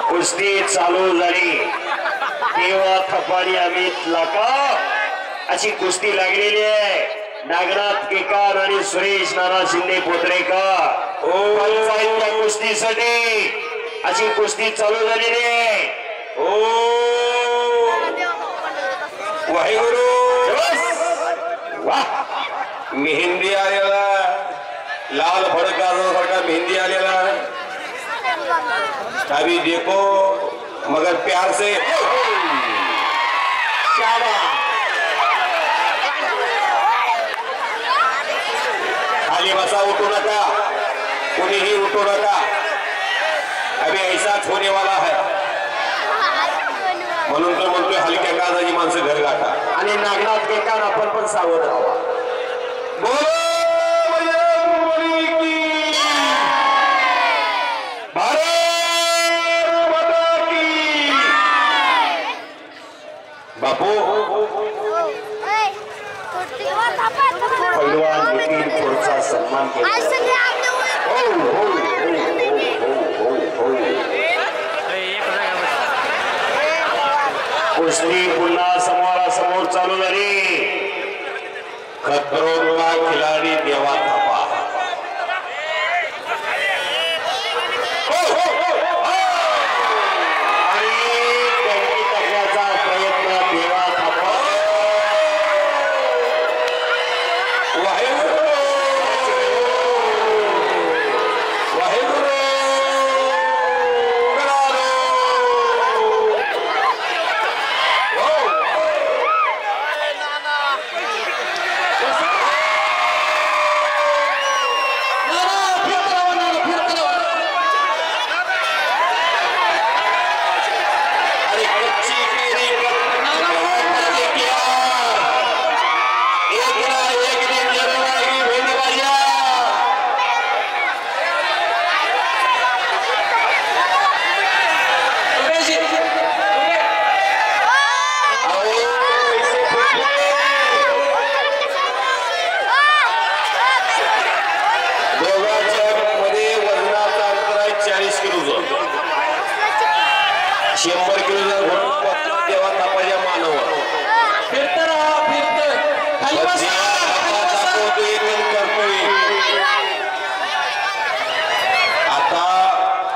कुस्ती चालू झाली तेव्हा थपाडी अमित लाका अशी कुस्ती लागलेली आहे. नागनाथ केकार आणि सुरेश नाना शिंदे पोत्रेकर पंचायतच्या कुस्तीसाठी अशी कुस्ती चालू झालेली आहे. वाहेगुरु वाह मेहंदी आलेला लाल भडकासारखा मेहंदी आलेला अभी देखो मगर प्यार से खाली बसा उठू नका कोणीही उठू नका अभी ऐसाच होने वाला है म्हणून तर म्हणतोय हलक्या काळजाची माणसं घर गाठा आणि नागनाथ केकार आपण पण सावध राहावा. बापू पैलवान नितीन खोडचा सन्मान केला. कुस्ती पुन्हा समोरासमोर चालू झाली. खतरों का खिलाडी देवा थापा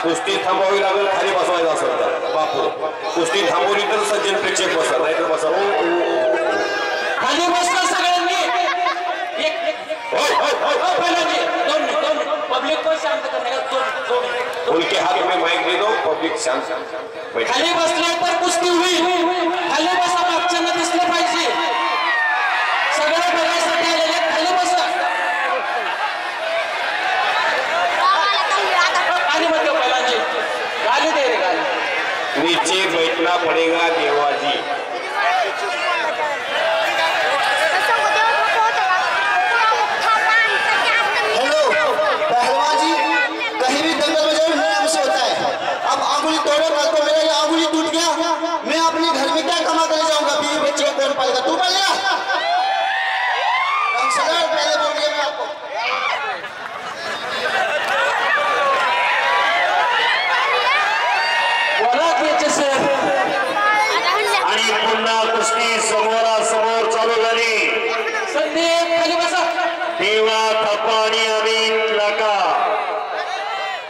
कुस्ती थांबवावी लागेल खाली बसवायचं असेल तर बापू कुस्ती थांबवली तर सज्जन प्रेक्षक बसा नाही तर बसा खाली बसला सगळ्यांनी पब्लिक को शांत करने का उनके हाथ में माइक दे दो पब्लिक शांत खाली बसले पर कुस्ती हुई खाली बसा मागच्यांना दिसलं पाहिजे सगळं बघायसाठी आलेले खाली बसा गाली दे रे गाली नीचे बैठना पड़ेगा देवाजी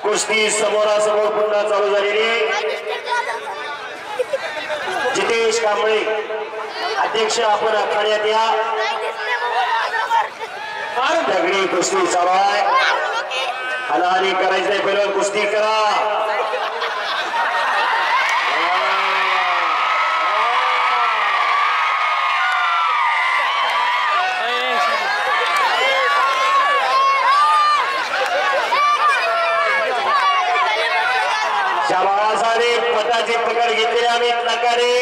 कुस्ती समोरासमोर पुन्हा चालू झालेली. जितेश कांबळे अध्यक्ष आपण आखाड्यात या. दगडी कुस्ती चालू आहे. हाणाहाणी करायचं नाही पहिलं कुस्ती करा. शाबासाने पदाची पकड घेतली अमित नकारे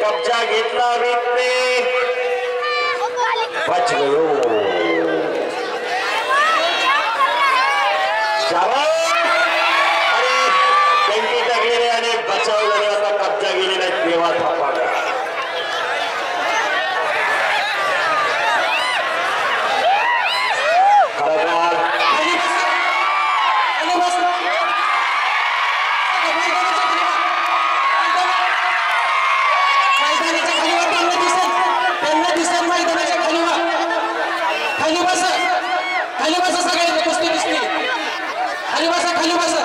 कब्जा घेतला अमितने बच गयो. शाबास अरे त्यांची टाकलेले आणि बचावलेले आता कब्जा गेलेला देवा थापा. खाली बसा सगळ्यांनी कुस्ती दिसली खाली बसा खाली बसा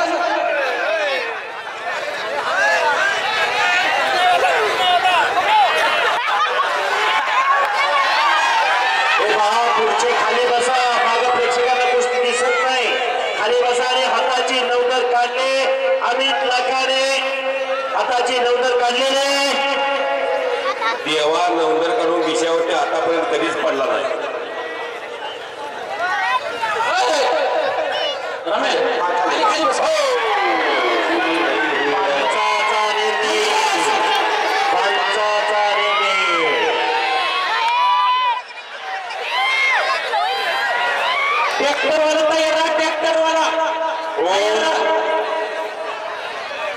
पुढचे खाली बसा माग प्रेक्षकांना कुस्ती दिसत नाही खाली बसा आणि हाताची नवदर काढले अमित लाखाने हाताची नवदर काढलेले देवा नवंदर काढून दिशावरती आतापर्यंत कधीच पडला नाही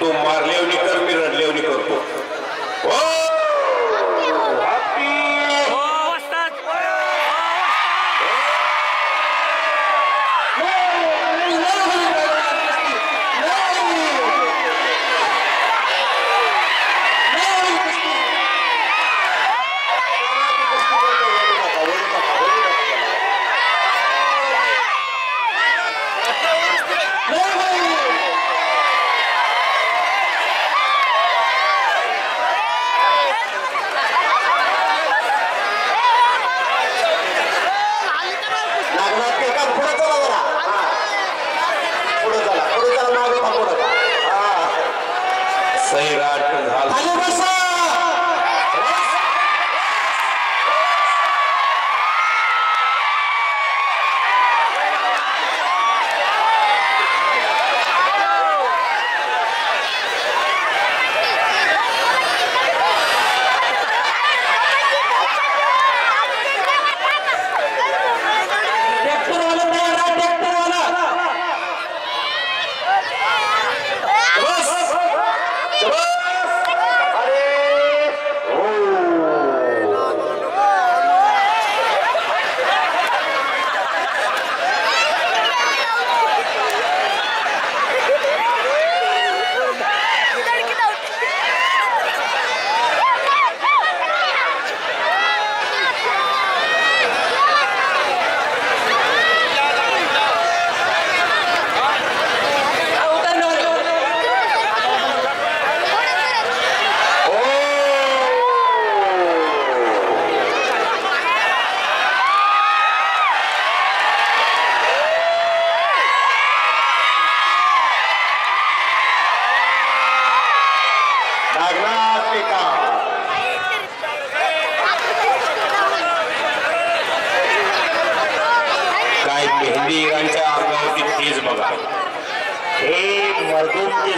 तू मारलेवणी कर मी रडलेवणी करतो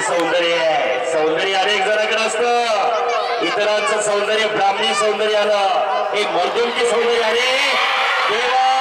सौंदर्य आहे सौंदर्य अनेक जणांकडे असतं इतरांचं सौंदर्य ब्राह्मणी सौंदर्य आलं हे मर्दूंचे सौंदर्य आहे देवा